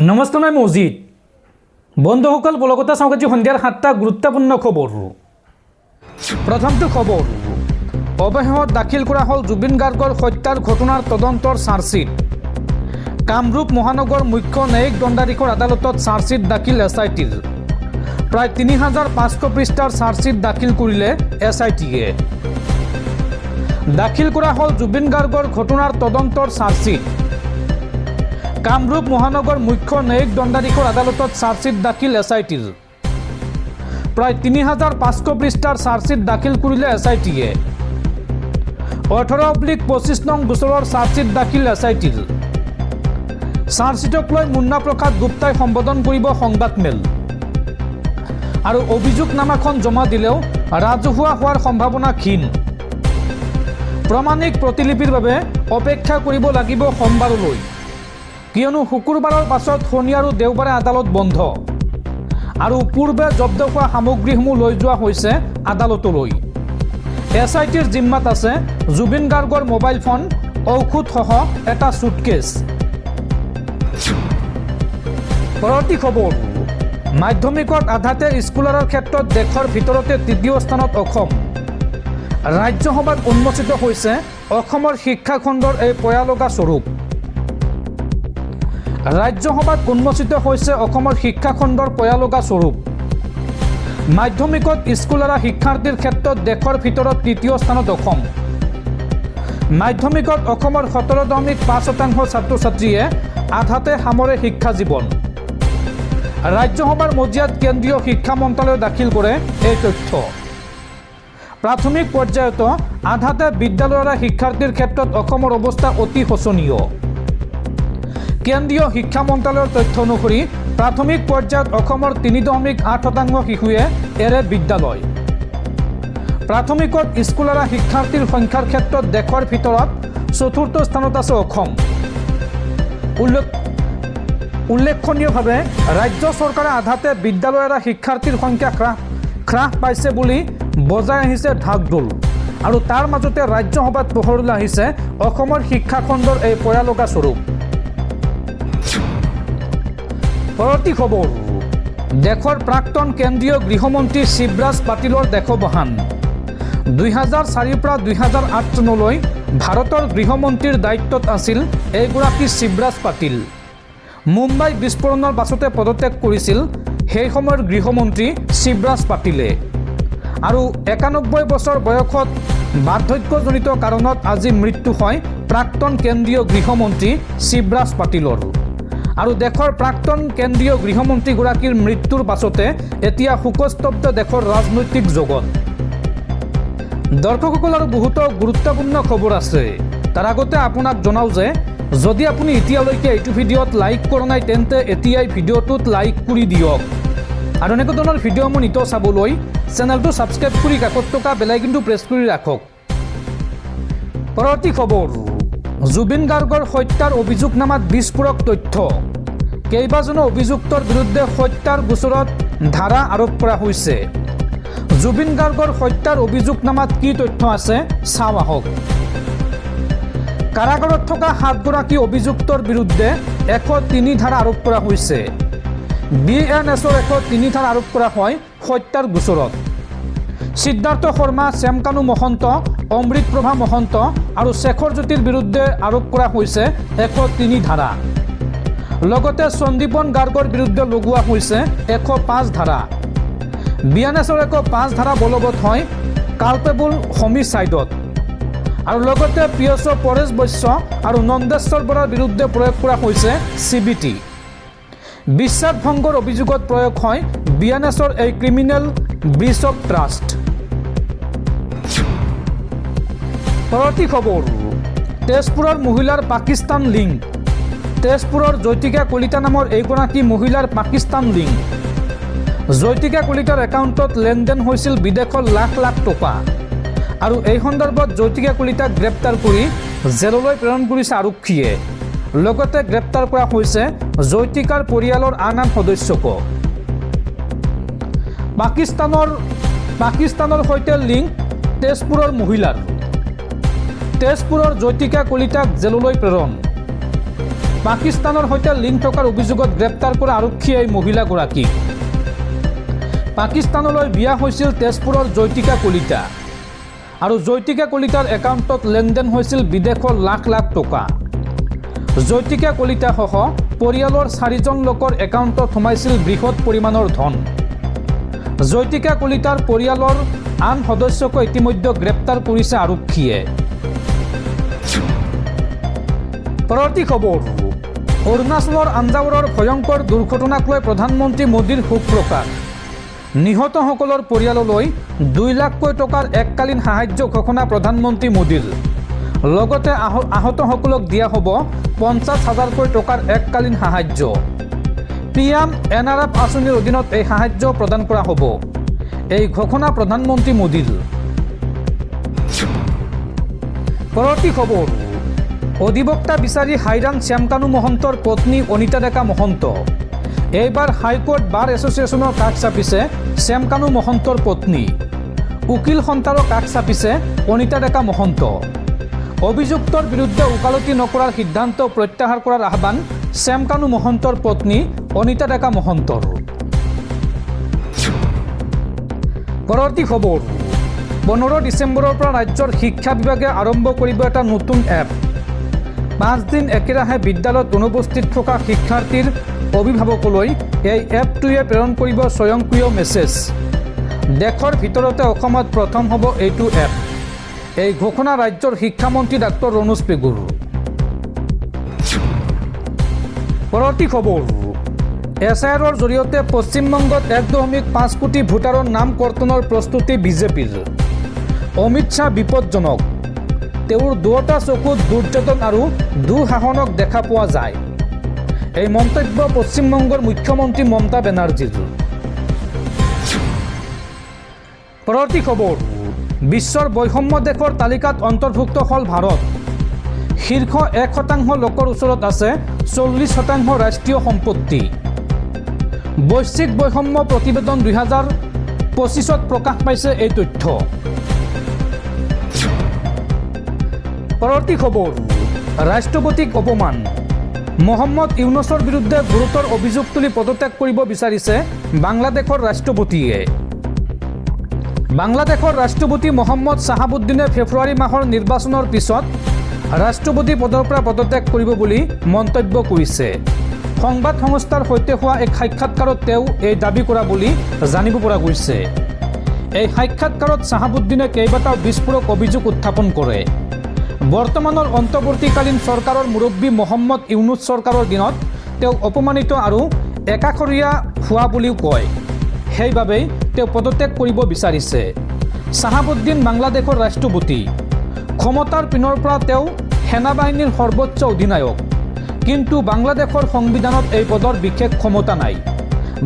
নমস্কাৰ মই মজিদ বন্ধুসকল বলগতা চাওক আজি সন্ধিয়াৰ 7টা গুৰুত্বপূৰ্ণ খবৰ। প্ৰথমটো খবৰ, অৱশেষত দাখিল কৰা হ'ল জুবিন গাৰ্গৰ হত্যাৰ ঘটনাৰ তদন্তৰ চাৰ্জশ্বিট। কামৰূপ মহানগৰ মুখ্য ন্যায়িক দণ্ডাধীশৰ আদালতত চাৰ্জশ্বিট দাখিল SITৰ। প্ৰায় 3500 পৃষ্ঠাৰ চাৰ্জশ্বিট দাখিল কৰিলে SITয়ে। দাখিল কৰা হ'ল জুবিন গাৰ্গৰ ঘটনাৰ তদন্তৰ চাৰ্জশ্বিট। কামৰূপ মহানগৰ মুখ্য ন্যায়িক দণ্ডাধীশৰ আদালতত চাৰ্জশ্বিট দাখিল SITৰ। প্ৰায় 3500 পৃষ্ঠাৰ চাৰ্জশ্বিট দাখিল কৰিলে SITয়ে। 18/25 নং গোচৰৰ চাৰ্জশ্বিট দাখিল SITৰ। চাৰ্জশ্বিটক লৈ মুন্না প্ৰসাদ গুপ্তাই সম্বোধন কৰিব সংবাদমেল। আৰু অভিযোগনামাখন জমা দিলেও ৰাজহুৱা হোৱাৰ সম্ভাৱনা ক্ষীণ। প্ৰমাণিক প্ৰতিলিপিৰ বাবে অপেক্ষা কৰিব লাগিব সোমবাৰলৈ, কিয়নো শুকুৰবাৰৰ পাছত শনি আৰু দেওবাৰে আদালত বন্ধ। আৰু পূৰ্বে জব্দ হোৱা সামগ্ৰীসমূহ লৈ যোৱা হৈছে আদালতলৈ। SITৰ জিম্মাত আছে জুবিন গাৰ্গৰ মোবাইল ফোন, ঔষধসহ এটা চুটকেছ। পৰৱৰ্তী খবৰ, মাধ্যমিকত আধাতে স্কুলাৰৰ ক্ষেত্ৰত দেশৰ ভিতৰতে তৃতীয় স্থানত অসম। ৰাজ্যসভাত উন্মোচিত হৈছে অসমৰ শিক্ষাখণ্ডৰ এই পয়ালগা স্বৰূপ। ৰাজ্যসভাত উন্মোচিত হৈছে অসমৰ শিক্ষাখণ্ডৰ পয়ালগা স্বৰূপ। মাধ্যমিকত স্কুলাৰা শিক্ষাৰ্থীৰ ক্ষেত্ৰত দেশৰ ভিতৰত তৃতীয় স্থানত অসম। মাধ্যমিকত অসমৰ 17.5% ছাত্ৰ ছাত্ৰীয়ে আধাতে সামৰে শিক্ষা জীৱন। ৰাজ্যসভাৰ মজিয়াত কেন্দ্ৰীয় শিক্ষা মন্ত্ৰালয়ে দাখিল কৰে এই তথ্য। প্ৰাথমিক পৰ্যায়ত আধাতে বিদ্যালয়ৰ শিক্ষাৰ্থীৰ ক্ষেত্ৰত অসমৰ অৱস্থা অতি শোচনীয়। কেন্দ্ৰীয় শিক্ষা মন্ত্ৰালয়ৰ তথ্য অনুসৰি প্ৰাথমিক পৰ্যায়ত অসমৰ 3.8% শিশুৱে এৰে বিদ্যালয়। প্ৰাথমিকত স্কুলাৰা শিক্ষাৰ্থীৰ সংখ্যাৰ ক্ষেত্ৰত দেশৰ ভিতৰত 4ৰ্থ স্থানত আছে অসম। উল্লেখনীয়ভাৱে ৰাজ্য চৰকাৰে আধাতে বিদ্যালয়ৰ শিক্ষাৰ্থীৰ সংখ্যা হ্ৰাস পাইছে বুলি বজাই আহিছে ঢাকঢোল। আৰু তাৰ মাজতে ৰাজ্যসভাত পোহৰলৈ আহিছে অসমৰ শিক্ষাখণ্ডৰ এই পয়ালগা স্বৰূপ। পৰৱৰ্তী খবৰ, দেশৰ প্ৰাক্তন কেন্দ্ৰীয় গৃহমন্ত্ৰী শিৱৰাজ পাটিলৰ দেশবহান। 2004 পৰা 2008 চনলৈ ভাৰতৰ গৃহমন্ত্ৰীৰ দায়িত্বত আছিল এইগৰাকী শিৱৰাজ পাটিল। মুম্বাই বিস্ফোৰণৰ পাছতে পদত্যাগ কৰিছিল সেই সময়ৰ গৃহমন্ত্ৰী শিৱৰাজ পাটিলে। আৰু 91 বছৰ বয়সত বাৰ্ধক্যজনিত কাৰণত আজি মৃত্যু হয় প্ৰাক্তন কেন্দ্ৰীয় গৃহমন্ত্ৰী শিৱৰাজ পাটিলৰ। আৰু দেশৰ প্ৰাক্তন কেন্দ্ৰীয় গৃহমন্ত্ৰীগৰাকীৰ মৃত্যুৰ পাছতে এতিয়া শোকস্তব্ধ দেশৰ ৰাজনৈতিক জগত। দৰ্শকসকল, আৰু বহুতো গুৰুত্বপূৰ্ণ খবৰ আছে। তাৰ আগতে আপোনাক জনাওঁ যে যদি আপুনি এতিয়ালৈকে এইটো ভিডিঅ'ত লাইক কৰা নাই তেন্তে এতিয়াই ভিডিঅ'টোত লাইক কৰি দিয়ক। আৰু এনেকুৱা ধৰণৰ ভিডিঅ'সমূহ নিতৌ চাবলৈ চেনেলটো ছাবস্ক্ৰাইব কৰি কাষত থকা বেলাইকনটো প্ৰেছ কৰি ৰাখক। পৰৱৰ্তী খবৰ, জুবিন গাৰ্গৰ হত্যাৰ অভিযোগনামাত বিস্ফোৰক তথ্য। কেইবাজনো অভিযুক্তৰ বিৰুদ্ধে হত্যাৰ গোচৰত ধাৰা আৰোপ কৰা হৈছে। জুবিন গাৰ্গৰ হত্যাৰ অভিযোগনামাত কি তথ্য আছে চাওঁ আহক। কাৰাগাৰত থকা 7গৰাকী অভিযুক্তৰ বিৰুদ্ধে 103 ধাৰা আৰোপ কৰা হৈছে। BNSৰ 103 ধাৰা আৰোপ কৰা হয় হত্যাৰ গোচৰত। সিদ্ধাৰ্থ শৰ্মা, শ্যামকানু মহন্ত, অমৃতপ্ৰভা মহন্ত আৰু শেখৰ জ্যোতিৰ বিৰুদ্ধে আৰোপ কৰা হৈছে 103 ধাৰা। লগতে সন্দীপন গাৰ্গৰ বিৰুদ্ধে লগোৱা হৈছে 105 ধাৰা। BNSৰ 105 ধাৰা বলবৎ হয় কালপেবল হোমিচাইডত। আৰু লগতে PSO পৰেশ বৈশ্য আৰু নন্দেশ্বৰ বৰাৰ বিৰুদ্ধে প্ৰয়োগ কৰা হৈছে CBT। বিশ্বাস ভংগৰ অভিযোগত প্ৰয়োগ হয় BNSৰ এই ক্ৰিমিনেল ব্ৰিচ অফ ট্ৰাষ্ট। পৰৱৰ্তী খবৰ, তেজপুৰৰ মহিলাৰ পাকিস্তান লিংক। তেজপুৰৰ জ্যোতিকা কলিতা নামৰ এইগৰাকী মহিলাৰ পাকিস্তান লিংক। জ্যোতিকা কলিতাৰ একাউণ্টত লেনদেন হৈছিল বিদেশৰ লাখ লাখ টকা। আৰু এই সন্দৰ্ভত জ্যোতিকা কলিতাক গ্ৰেপ্তাৰ কৰি জেললৈ প্ৰেৰণ কৰিছে আৰক্ষীয়ে। লগতে গ্ৰেপ্তাৰ কৰা হৈছে জ্যোতিকাৰ পৰিয়ালৰ আন সদস্যকো। পাকিস্তানৰ সৈতে লিংক তেজপুৰৰ মহিলাৰ। তেজপুৰৰ জ্যোতিকা কলিতাক জেললৈ প্ৰেৰণ। পাকিস্তানৰ সৈতে লিংক থকাৰ অভিযোগত গ্ৰেপ্তাৰ কৰা আৰক্ষীয়ে এই মহিলাগৰাকীক। পাকিস্তানলৈ বিয়া হৈছিল তেজপুৰৰ জয়তিকা কলিতা আৰু জয়তিকা কলিতাৰ একাউণ্টত লেনদেন হৈছিল বিদেশৰ লাখ লাখ টকা। জয়তিকা কলিতাসহ পৰিয়ালৰ 4জন লোকৰ একাউণ্টত সোমাইছিল বৃহৎ পৰিমাণৰ ধন। জয়তিকা কলিতাৰ পৰিয়ালৰ আন সদস্যকো ইতিমধ্যে গ্ৰেপ্তাৰ কৰিছে আৰক্ষীয়ে। পৰৱৰ্তী খবৰ, অৰুণাচলৰ আঞ্জাৱৰৰ ভয়ংকৰ দুৰ্ঘটনাক লৈ প্ৰধানমন্ত্ৰী মোদীৰ শোক প্ৰকাশ। নিহতসকলৰ পৰিয়াললৈ 2 লাখকৈ টকাৰ এককালীন সাহায্য ঘোষণা প্ৰধানমন্ত্ৰী মোদীৰ। লগতে আহতসকলক দিয়া হ'ব 50,000কৈ টকাৰ এককালীন সাহায্য। PM NRF আঁচনিৰ অধীনত এই সাহায্য প্ৰদান কৰা হ'ব। এই ঘোষণা প্ৰধানমন্ত্ৰী মোদীৰ। পৰৱৰ্তী খবৰ, অধিবক্তা বিচাৰি হাইৰাণ শ্যামকানু মহন্তৰ পত্নী অনিতা ডেকা মহন্ত। এইবাৰ হাইকোৰ্ট বাৰ এছ'চিয়েশ্যনৰ কাষ চাপিছে শ্যামকানু মহন্তৰ পত্নী। উকিল সন্থাৰো কাষ চাপিছে অনিতা ডেকা মহন্ত। অভিযুক্তৰ বিৰুদ্ধে ওকালতি নকৰাৰ সিদ্ধান্ত প্ৰত্যাহাৰ কৰাৰ আহ্বান শ্যামকানু মহন্তৰ পত্নী অনিতা ডেকা মহন্তৰ। পৰৱৰ্তী খবৰ, 15 ডিচেম্বৰৰ পৰা ৰাজ্যৰ শিক্ষা বিভাগে আৰম্ভ কৰিব এটা নতুন এপ। 5 দিন একেৰাহে বিদ্যালয়ত অনুপস্থিত থকা শিক্ষাৰ্থীৰ অভিভাৱকলৈ এই এপটোৱে প্ৰেৰণ কৰিব স্বয়ংক্ৰিয় মেছেজ। দেশৰ ভিতৰতে অসমত প্ৰথম হ'ব এইটো এপ। এই ঘোষণা ৰাজ্যৰ শিক্ষামন্ত্ৰী ডাক্তৰ ৰণোজ পেগুৰ। পৰৱৰ্তী খবৰ, SIRৰ জৰিয়তে পশ্চিমবংগত 1.5 কোটি ভোটাৰৰ নাম কৰ্তনৰ প্ৰস্তুতি বিজেপিৰ। অমিত শ্বাহ বিপদজনক। তেওঁৰ দুয়োটা চকুত দুৰ্যোধন আৰু দুঃসাহসক দেখা পোৱা যায়। এই মন্তব্য পশ্চিমবংগৰ মুখ্যমন্ত্ৰী মমতা বেনাৰ্জীৰ। পৰৱৰ্তী খবৰ, বিশ্বৰ বৈষম্য দেশৰ তালিকাত অন্তৰ্ভুক্ত হ'ল ভাৰত। শীৰ্ষ 1% লোকৰ ওচৰত আছে 40% ৰাষ্ট্ৰীয় সম্পত্তি। বৈশ্বিক বৈষম্য প্ৰতিবেদন 2025ত প্ৰকাশ পাইছে এই তথ্য। পৰৱৰ্তী খবৰ, ৰাষ্ট্ৰপতিক অপমান। মহম্মদ ইউনুছৰ বিৰুদ্ধে গুৰুতৰ অভিযোগ তুলি পদত্যাগ কৰিব বিচাৰিছে বাংলাদেশৰ ৰাষ্ট্ৰপতিয়ে। বাংলাদেশৰ ৰাষ্ট্ৰপতি মহম্মদ শ্বাহাবুদ্দিনে ফেব্ৰুৱাৰী মাহৰ নিৰ্বাচনৰ পিছত ৰাষ্ট্ৰপতি পদৰ পৰা পদত্যাগ কৰিব বুলি মন্তব্য কৰিছে। সংবাদ সংস্থাৰ সৈতে হোৱা এক সাক্ষাৎকাৰত তেওঁ এই দাবী কৰা বুলি জানিব পৰা গৈছে। এই সাক্ষাৎকাৰত শ্বাহাবুদ্দিনে কেইবাটাও বিস্ফোৰক অভিযোগ উত্থাপন কৰে। বৰ্তমানৰ অন্তৱৰ্তীকালীন চৰকাৰৰ মুৰব্বী মহম্মদ ইউনুছ চৰকাৰৰ দিনত তেওঁ অপমানিত আৰু একাষৰীয়া হোৱা বুলিও কয়। সেইবাবেই তেওঁ পদত্যাগ কৰিব বিচাৰিছে। শ্বাহাবুদ্দিন বাংলাদেশৰ ৰাষ্ট্ৰপতি। ক্ষমতাৰ পিনৰ পৰা তেওঁ সেনাবাহিনীৰ সৰ্বোচ্চ অধিনায়ক। কিন্তু বাংলাদেশৰ সংবিধানত এই পদৰ বিশেষ ক্ষমতা নাই।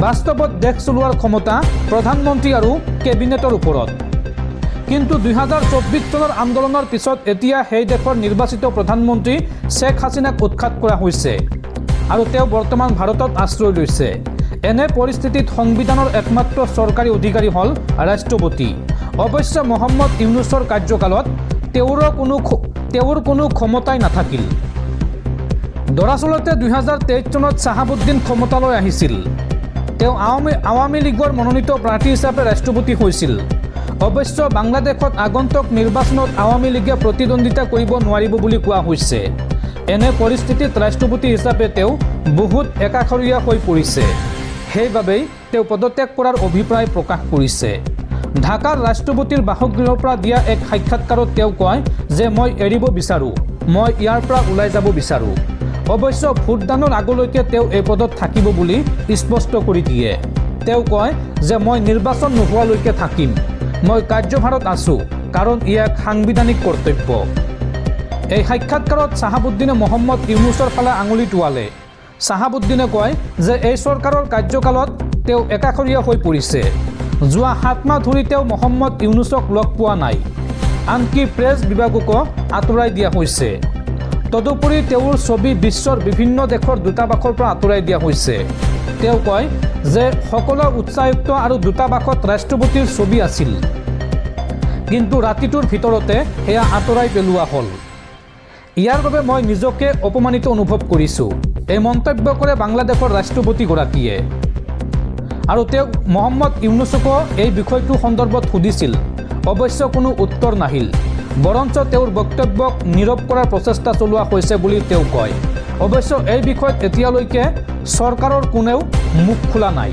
বাস্তৱত দেশ চলোৱাৰ ক্ষমতা প্ৰধানমন্ত্ৰী আৰু কেবিনেটৰ ওপৰত। কিন্তু 2024 চনৰ আন্দোলনৰ পিছত এতিয়া সেই দেশৰ নিৰ্বাচিত প্ৰধানমন্ত্ৰী শ্বেখ হাছিনাক উৎখাত কৰা হৈছে আৰু তেওঁ বৰ্তমান ভাৰতত আশ্ৰয় লৈছে। এনে পৰিস্থিতিত সংবিধানৰ একমাত্ৰ চৰকাৰী অধিকাৰী হ'ল ৰাষ্ট্ৰপতি। অৱশ্যে মহম্মদ ইউনুছৰ কাৰ্যকালত তেওঁৰ কোনো ক্ষমতাই নাথাকিল। দৰাচলতে 2023 চনত শ্বাহাবুদ্দিন ক্ষমতালৈ আহিছিল। তেওঁ আৱামী লীগৰ মনোনীত প্ৰাৰ্থী হিচাপে ৰাষ্ট্ৰপতি হৈছিল। অৱশ্যে বাংলাদেশত আগন্তুক নিৰ্বাচনত আৱামী লীগে প্ৰতিদ্বন্দ্বিতা কৰিব নোৱাৰিব বুলি কোৱা হৈছে। এনে পৰিস্থিতিত ৰাষ্ট্ৰপতি হিচাপে তেওঁ বহুত একাষৰীয়া হৈ পৰিছে। সেইবাবেই তেওঁ পদত্যাগ কৰাৰ অভিপ্ৰায় প্ৰকাশ কৰিছে। ঢাকাৰ ৰাষ্ট্ৰপতিৰ বাসগৃহৰ পৰা দিয়া এক সাক্ষাৎকাৰত তেওঁ কয় যে মই এৰিব বিচাৰোঁ, মই ইয়াৰ পৰা ওলাই যাব বিচাৰোঁ। অৱশ্যে ভোটদানৰ আগলৈকে তেওঁ এই পদত থাকিব বুলি স্পষ্ট কৰি দিয়ে। তেওঁ কয় যে মই নিৰ্বাচন নোহোৱালৈকে থাকিম। মই কাৰ্যভাৰত আছোঁ কাৰণ ই এক সাংবিধানিক কৰ্তব্য। এই সাক্ষাৎকাৰত শ্বাহাবুদ্দিনে মহম্মদ ইউনুছৰ ফালে আঙুলি টোৱালে। শ্বাহাবুদ্দিনে কয় যে এই চৰকাৰৰ কাৰ্যকালত তেওঁ একাষৰীয়া হৈ পৰিছে। যোৱা 7 মাহ ধৰি তেওঁ মহম্মদ ইউনুছক লগ পোৱা নাই। আনকি প্ৰেছ বিভাগকো আঁতৰাই দিয়া হৈছে। তদুপৰি তেওঁৰ ছবি বিশ্বৰ বিভিন্ন দেশৰ দূতাবাসৰ পৰা আঁতৰাই দিয়া হৈছে। তেওঁ কয় যে সকলো উচ্চায়ুক্ত আৰু দূতাবাসত ৰাষ্ট্ৰপতিৰ ছবি আছিল, কিন্তু ৰাতিটোৰ ভিতৰতে সেয়া আঁতৰাই পেলোৱা হ'ল। ইয়াৰ বাবে মই নিজকে অপমানিত অনুভৱ কৰিছোঁ, এই মন্তব্য কৰে বাংলাদেশৰ ৰাষ্ট্ৰপতিগৰাকীয়ে। আৰু তেওঁ মহম্মদ ইউনুছকো এই বিষয়টো সন্দৰ্ভত সুধিছিল, অৱশ্যে কোনো উত্তৰ নাহিল। বৰঞ্চ তেওঁৰ বক্তব্যক নীৰৱ কৰাৰ প্ৰচেষ্টা চলোৱা হৈছে বুলি তেওঁ কয়। অৱশ্যে এই বিষয়ত এতিয়ালৈকে চৰকাৰৰ কোনেও মুখ খোলা নাই।